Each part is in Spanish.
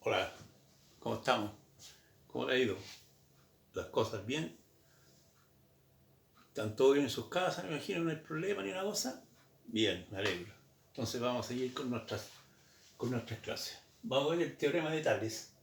Hola, ¿cómo estamos? ¿Cómo le ha ido? ¿Las cosas bien? ¿Están todos bien en sus casas? Me imagino, no hay problema ni una cosa. Bien, me alegro. Entonces vamos a seguir con nuestras clases. Vamos a ver el teorema de Tales.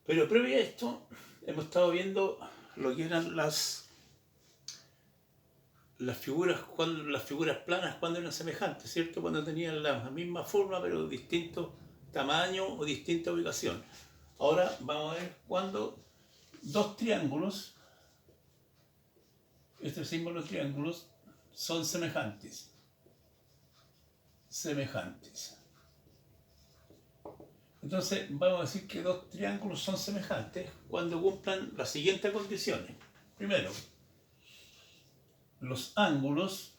Pero previo a esto, hemos estado viendo lo que eran las figuras planas cuando eran semejantes, ¿cierto? Cuando tenían la misma forma pero distinto tamaño o distinta ubicación. Ahora vamos a ver cuando dos triángulos, este símbolo de triángulos, son semejantes. Entonces vamos a decir que dos triángulos son semejantes cuando cumplan las siguientes condiciones. Primero, los ángulos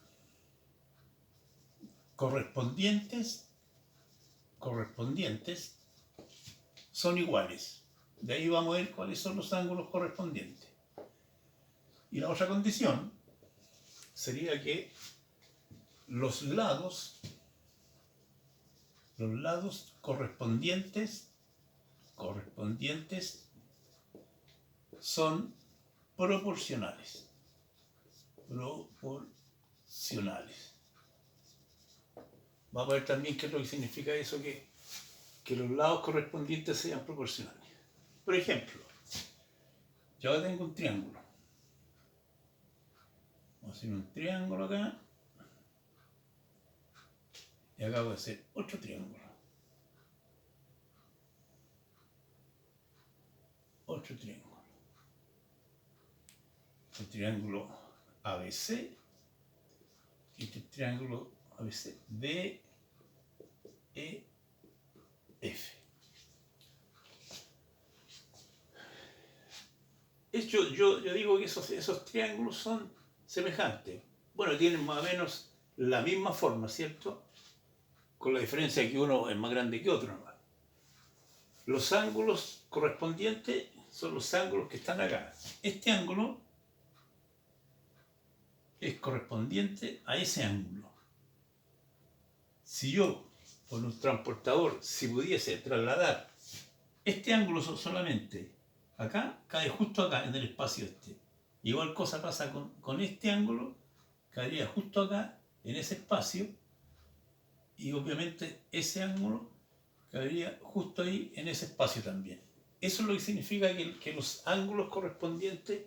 correspondientes son iguales. De ahí vamos a ver cuáles son los ángulos correspondientes. Y la otra condición sería que los lados correspondientes son proporcionales. Vamos a ver también qué es lo que significa eso, que los lados correspondientes sean proporcionales. Por ejemplo, yo ahora tengo un triángulo. Vamos a hacer un triángulo acá. Y acabo de hacer otro triángulo. El triángulo ABC. Y este triángulo ABC DEF. Yo digo que esos triángulos son semejantes. Bueno, tienen más o menos la misma forma, ¿cierto? Con la diferencia que uno es más grande que otro, ¿no? Los ángulos correspondientes son los ángulos que están acá. Este ángulo es correspondiente a ese ángulo. Si yo, con un transportador, si pudiese trasladar este ángulo solamente acá, cae justo acá, en el espacio este. Igual cosa pasa con este ángulo, caería justo acá, en ese espacio, y obviamente ese ángulo caería justo ahí, en ese espacio también. Eso es lo que significa que los ángulos correspondientes,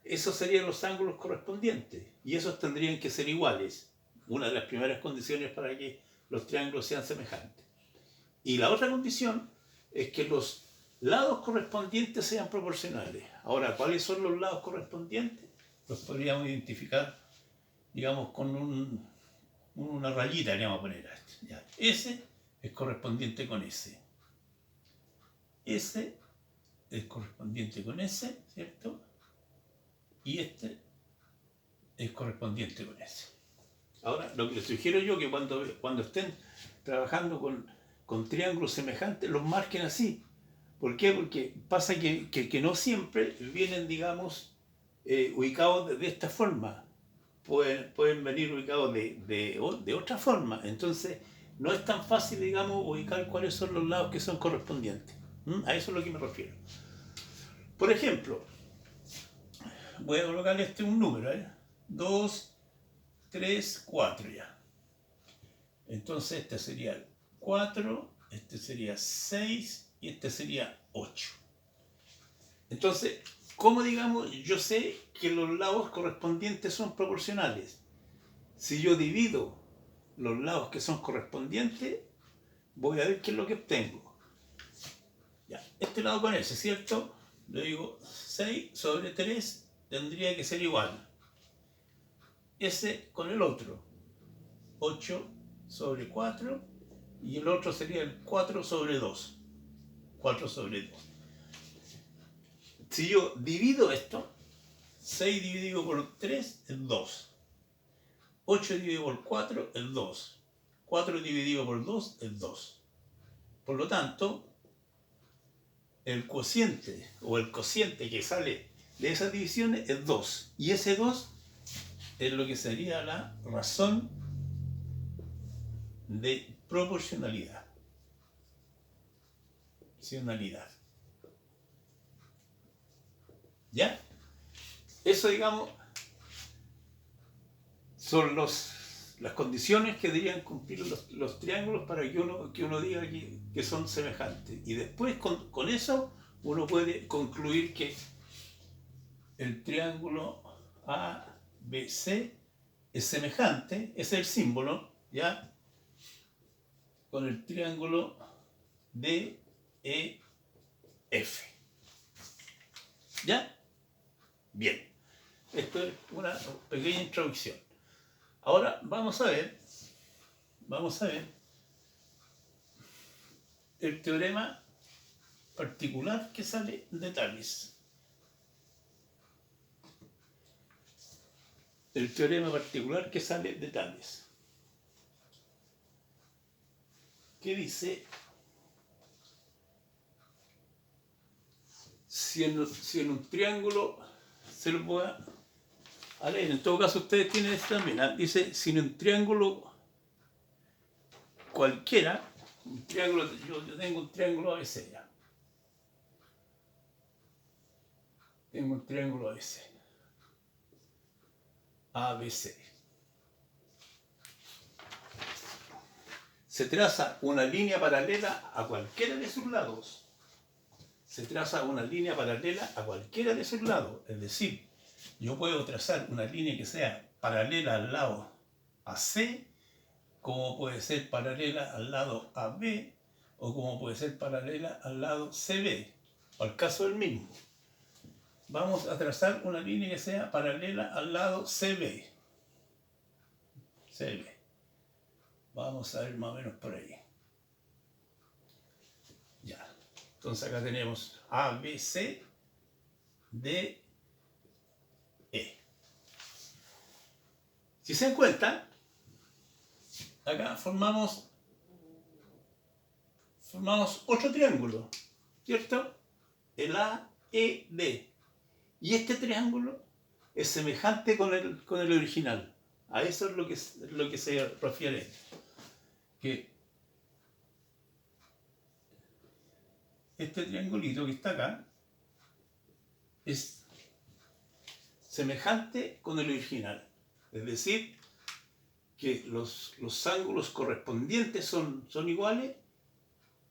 esos serían los ángulos correspondientes, y esos tendrían que ser iguales. Una de las primeras condiciones para que los triángulos sean semejantes. Y la otra condición es que los lados correspondientes sean proporcionales. Ahora, ¿cuáles son los lados correspondientes? Los podríamos identificar, digamos, con una rayita, le vamos a poner a este. Ya. Ese es correspondiente con ese. Ese es correspondiente con ese, ¿cierto? Y este es correspondiente con ese. Ahora, lo que les sugiero yo que cuando estén trabajando con triángulos semejantes, los marquen así. ¿Por qué? Porque pasa que no siempre vienen, digamos, ubicados de esta forma. Pueden venir ubicados de otra forma. Entonces, no es tan fácil, digamos, ubicar cuáles son los lados que son correspondientes. A eso es lo que me refiero. Por ejemplo, voy a colocarle un número, 2, 3, 4 ya. Entonces este sería el 4, este sería 6 y este sería 8. Entonces, ¿cómo, digamos, yo sé que los lados correspondientes son proporcionales? Si yo divido los lados que son correspondientes, voy a ver qué es lo que obtengo. Ya, este lado con ese, ¿cierto? Le digo 6 sobre 3 tendría que ser igual. Ese con el otro, 8 sobre 4, y el otro sería el 4 sobre 2. 4 sobre 2. Si yo divido esto, 6 dividido por 3 es 2. 8 dividido por 4 es 2. 4 dividido por 2 es 2. Por lo tanto, el cociente que sale de esas divisiones es 2. Y ese 2 es lo que sería la razón de proporcionalidad. ¿Ya? Eso, digamos, son las condiciones que deberían cumplir los triángulos para que uno diga que son semejantes. Y después con eso uno puede concluir que el triángulo ABC es semejante, es el símbolo, ¿ya? Con el triángulo DEF. ¿Ya? Bien. Esto es una pequeña introducción. Ahora vamos a ver el teorema particular que sale de Tales. El teorema particular que sale de Tales. Que dice, si en un triángulo, se lo voy a leer, en todo caso ustedes tienen esto también, ¿eh? Dice, si en un triángulo cualquiera, yo tengo un triángulo ABC, ya. Tengo un triángulo ABC. Se traza una línea paralela a cualquiera de sus lados. Es decir, yo puedo trazar una línea que sea paralela al lado AC, como puede ser paralela al lado AB, o como puede ser paralela al lado CB, o al caso del mismo. Vamos a trazar una línea que sea paralela al lado CB. Vamos a ver más o menos por ahí. Ya. Entonces acá tenemos ABC, DE. Si se dan cuenta, acá formamos otro triángulo, ¿cierto? El AED. Y este triángulo es semejante con el original. A eso es lo que se refiere. Que este triangulito que está acá es semejante con el original. Es decir, que los ángulos correspondientes son iguales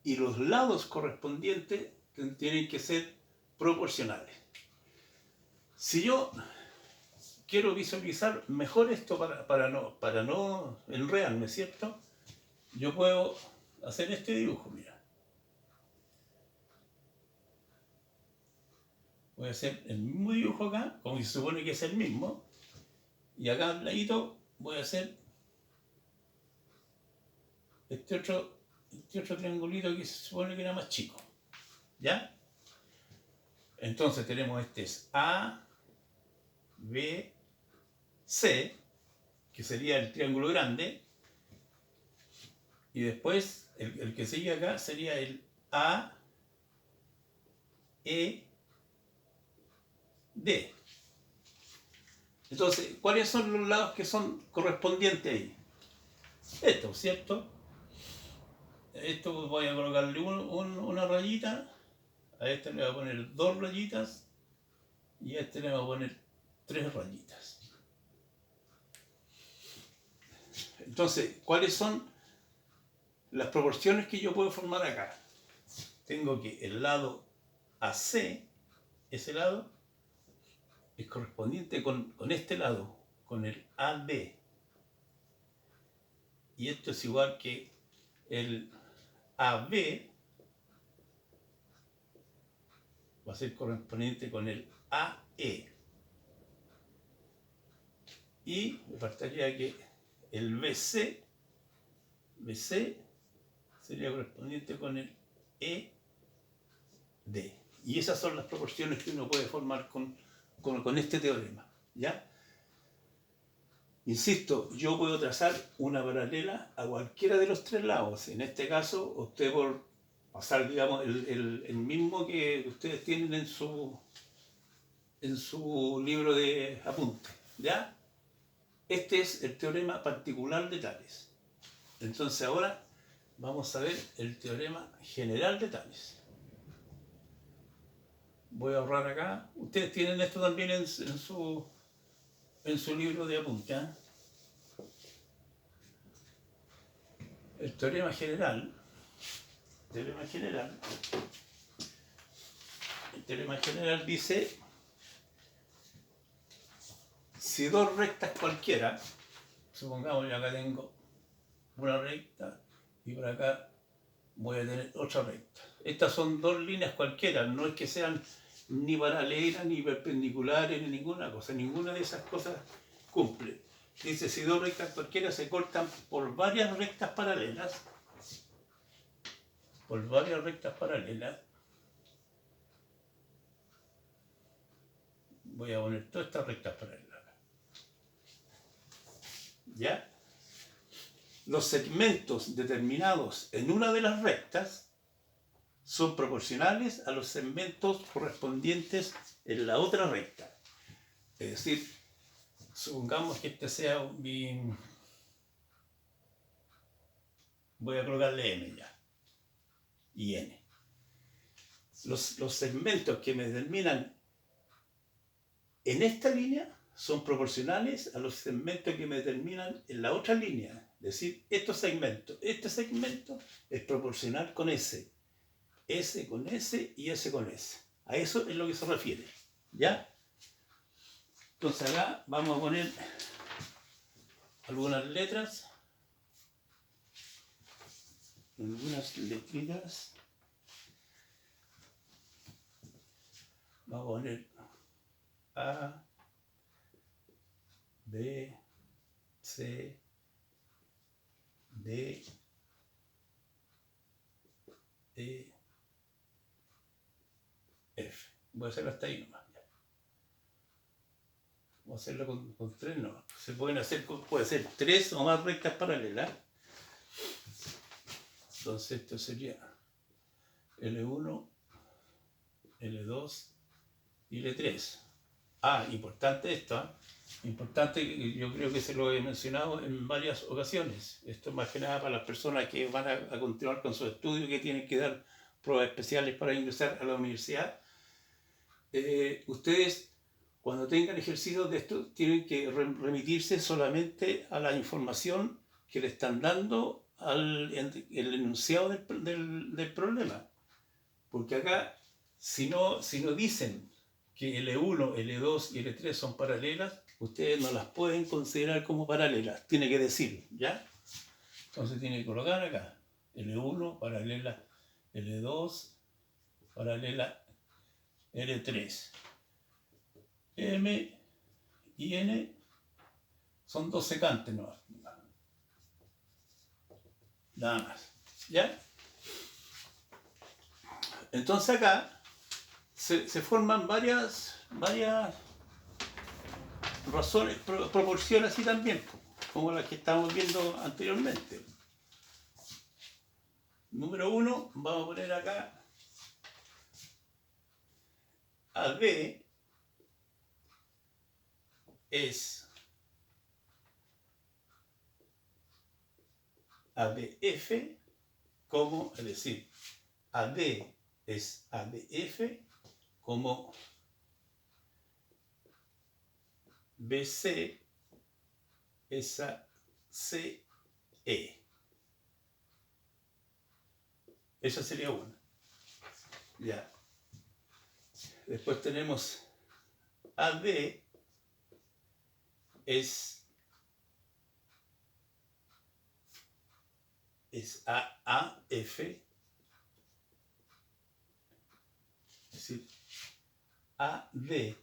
y los lados correspondientes tienen que ser proporcionales. Si yo quiero visualizar mejor esto para no enredarme, ¿cierto? Yo puedo hacer este dibujo, mira. Voy a hacer el mismo dibujo acá, como se supone que es el mismo. Y acá al ladito voy a hacer este otro triangulito que se supone que era más chico. ¿Ya? Entonces tenemos este es A, B, C, que sería el triángulo grande. Y después el que sigue acá sería el A, E, D. Entonces, ¿cuáles son los lados que son correspondientes ahí? Esto, ¿cierto? Esto voy a colocarle una rayita, a este le voy a poner 2 rayitas y a este le voy a poner 3 rayitas. Entonces, ¿cuáles son las proporciones que yo puedo formar acá? Tengo que el lado AC, ese lado, es correspondiente con este lado, con el AB. Y esto es igual que el AB va a ser correspondiente con el AE. Y me faltaría que el BC sería correspondiente con el ED. Y esas son las proporciones que uno puede formar con este teorema, ¿ya? Insisto, yo puedo trazar una paralela a cualquiera de los 3 lados. En este caso, usted por pasar, digamos, el mismo que ustedes tienen en su libro de apuntes, ¿ya? Este es el teorema particular de Tales. Entonces ahora vamos a ver el teorema general de Tales. Voy a ahorrar acá. Ustedes tienen esto también en su libro de apuntes. ¿Eh? El teorema general. El teorema general dice: si dos rectas cualquiera, supongamos que acá tengo una recta y por acá voy a tener otra recta. Estas son dos líneas cualquiera, no es que sean ni paralelas, ni perpendiculares, ni ninguna cosa. Ninguna de esas cosas cumple. Dice: si dos rectas cualquiera se cortan por varias rectas paralelas, voy a poner todas estas rectas paralelas. ¿Ya? Los segmentos determinados en una de las rectas son proporcionales a los segmentos correspondientes en la otra recta. Es decir, supongamos que este sea mi... Voy a colocarle M ya. Y N. Los segmentos que me determinan en esta línea son proporcionales a los segmentos que me determinan en la otra línea. Es decir, este segmento es proporcional con ese con ese y ese con ese. A eso es lo que se refiere. ¿Ya? Entonces acá vamos a poner algunas letras. Algunas letritas. Vamos a poner A, B, C, D, E, F. Voy a hacerlo hasta ahí nomás. Vamos a hacerlo con tres nomás. Se pueden hacer, puede ser tres o más rectas paralelas. Entonces esto sería L1, L2 y L3. Importante esto, ¿eh? Importante, yo creo que se lo he mencionado en varias ocasiones. Esto es más que nada para las personas que van a continuar con su estudio, que tienen que dar pruebas especiales para ingresar a la universidad. Ustedes, cuando tengan ejercicios de esto, tienen que remitirse solamente a la información que le están dando el enunciado del problema. Porque acá, si no dicen que L1, L2 y L3 son paralelas, ustedes no las pueden considerar como paralelas. Tiene que decir, ¿ya? Entonces tiene que colocar acá L1 paralela L2 paralela L3. M y N son dos secantes, ¿no? Nada más. ¿Ya? Entonces acá se forman varias razones, proporciones así también, como las que estábamos viendo anteriormente. Número 1, vamos a poner acá AB es ABF, como, es decir, AD es ABF, como BC es a CE. Esa sería una. Ya. Después tenemos AD es AAF, es decir, AD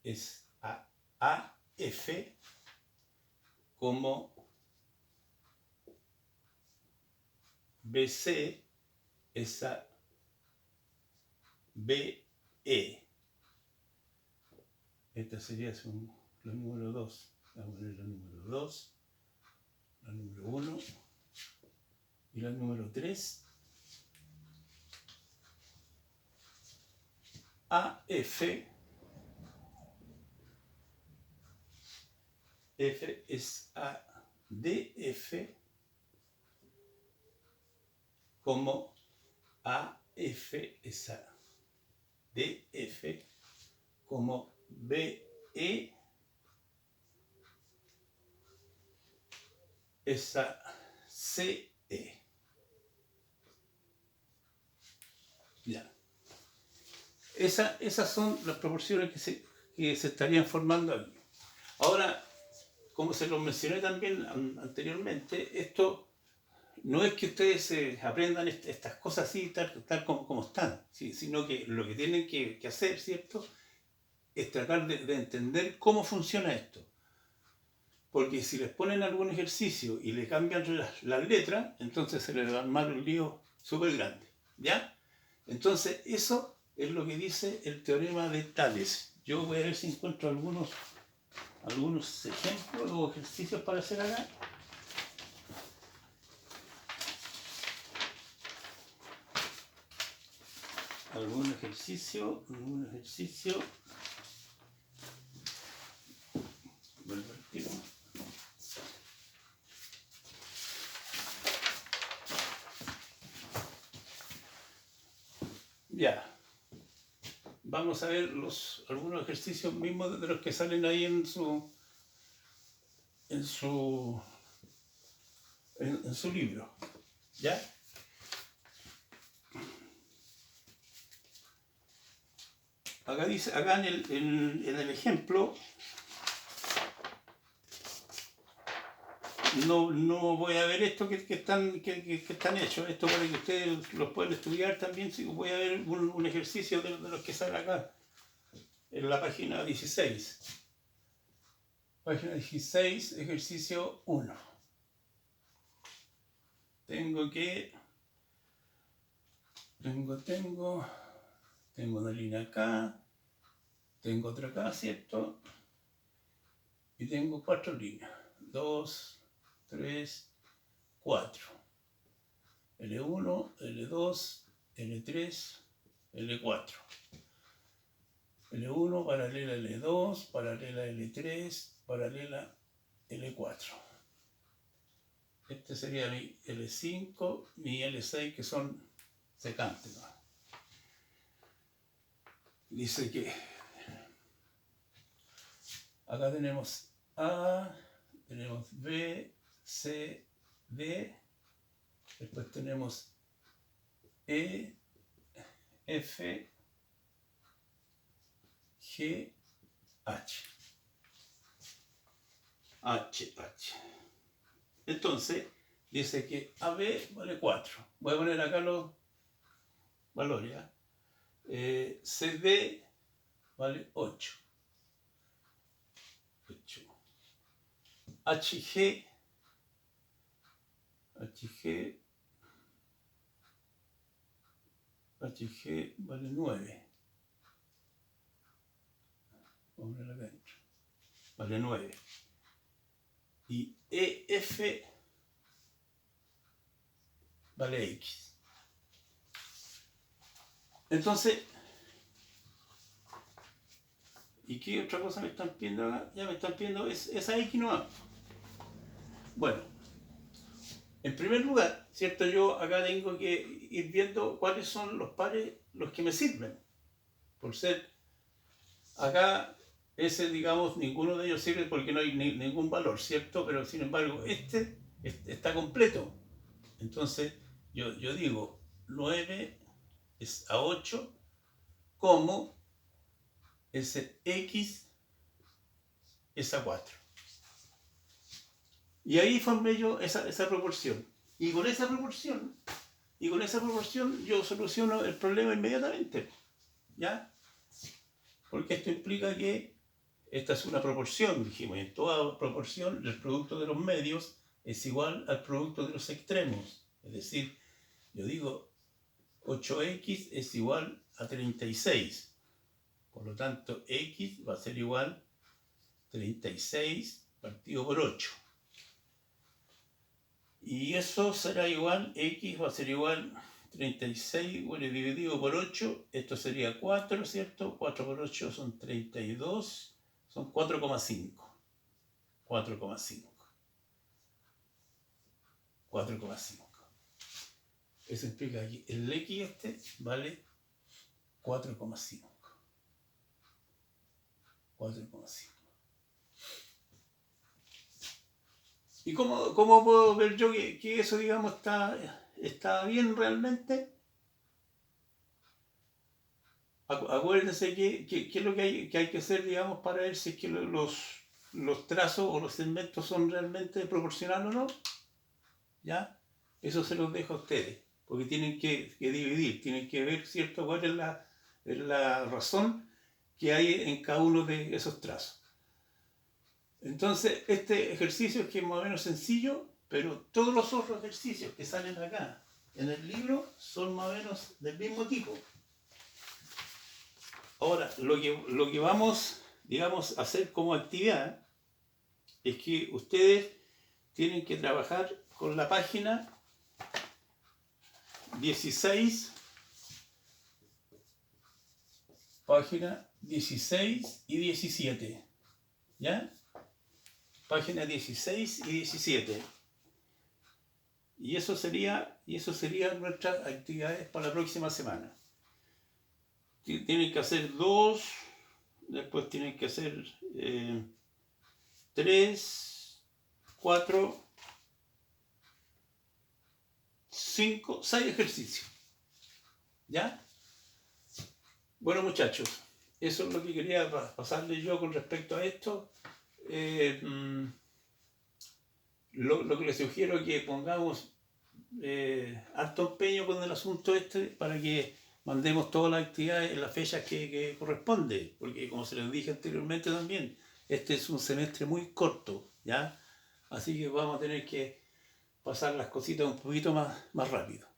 es AF, como BC es a BE. Esta sería la número 2. Vamos a poner la número 2, la número 1 y la número 3. AF, F es a DF, como AF es a DF como BE esa CE. Ya. Esas son las proporciones que se estarían formando aquí. Ahora, como se lo mencioné también anteriormente, esto no es que ustedes aprendan estas cosas así, tal como están, sino que lo que tienen que hacer, ¿cierto?, es tratar de entender cómo funciona esto. Porque si les ponen algún ejercicio y le cambian las letras, entonces se les va a armar un lío súper grande, ¿ya? Entonces, eso es lo que dice el teorema de Tales. Yo voy a ver si encuentro algunos ejemplos o ejercicios para hacer acá. Algún ejercicio. Vuelvo al tiro. Ya. Vamos a ver algunos ejercicios mismos de los que salen ahí en su libro. ¿Ya? Acá dice, acá en el ejemplo, no voy a ver esto que están hechos, esto para que ustedes los puedan estudiar también. Sí, voy a ver un ejercicio de los que sale acá, en la página 16. Página 16, ejercicio 1. Tengo una línea acá, tengo otra acá, ¿cierto? Y tengo 4 líneas. 2, 3, 4. L1, L2, L3, L4. L1 paralela L2, paralela L3, paralela L4. Este sería mi L5, mi L6, que son secantes, ¿no? Dice que acá tenemos A, tenemos B, C, D, después tenemos E, F, G, H. Entonces, dice que AB vale 4. Voy a poner acá los valores. CD vale 8. HG vale 9. Vamos a poner acá adentro. Vale 9. Y EF vale X. Entonces, ¿y qué otra cosa me están pidiendo acá? Ya me están pidiendo esa X no. Bueno, en primer lugar, ¿cierto? Yo acá tengo que ir viendo cuáles son los pares los que me sirven. Por ser acá, digamos, ninguno de ellos sirve porque no hay ningún valor, ¿cierto? Pero sin embargo, este está completo. Entonces, yo digo 9 es a 8, como ese X es a 4. Y ahí formé yo esa proporción. Y con esa proporción yo soluciono el problema inmediatamente. ¿Ya? Porque esto implica que esta es una proporción, dijimos, y en toda proporción el producto de los medios es igual al producto de los extremos. Es decir, yo digo 8x es igual a 36. Por lo tanto, x va a ser igual a 36 partido por 8. Y eso será igual, x va a ser igual 36, bueno, dividido por 8, esto sería 4, ¿cierto? 4 por 8 son 32, son 4,5. 4,5. Eso implica que el x vale 4,5. 4,5. ¿Y cómo puedo ver yo que eso, digamos, está bien realmente? Acuérdense que es lo que hay que hacer, digamos, para ver si es que los trazos o los segmentos son realmente proporcionales o no. ¿Ya? Eso se los dejo a ustedes, porque tienen que dividir, tienen que ver, ¿cierto?, cuál es la razón que hay en cada uno de esos trazos. Entonces, este ejercicio es que es más o menos sencillo, pero todos los otros ejercicios que salen acá en el libro son más o menos del mismo tipo. Ahora, lo que vamos, digamos, a hacer como actividad es que ustedes tienen que trabajar con la página 16, página 16 y 17, ¿ya? Página 16 y 17. Y eso serían nuestras actividades para la próxima semana. Tienen que hacer 2, después tienen que hacer 3, 4, 5, 6 ejercicios. ¿Ya? Bueno, muchachos, eso es lo que quería pasarles yo con respecto a esto. Lo que les sugiero es que pongamos harto empeño con el asunto este para que mandemos todas las actividades en las fechas que corresponde, porque como se les dije anteriormente también, este es un semestre muy corto, ¿ya? Así que vamos a tener que pasar las cositas un poquito más rápido.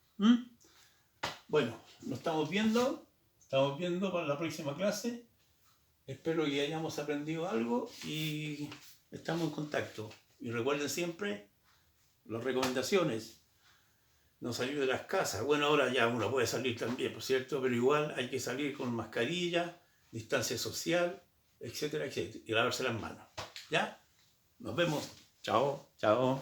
Bueno, nos estamos viendo para la próxima clase. Espero que hayamos aprendido algo y estamos en contacto. Y recuerden siempre las recomendaciones. No salir de las casas. Bueno, ahora ya uno puede salir también, por cierto, pero igual hay que salir con mascarilla, distancia social, etcétera, etcétera, y lavarse las manos. ¿Ya? Nos vemos. Chao, chao.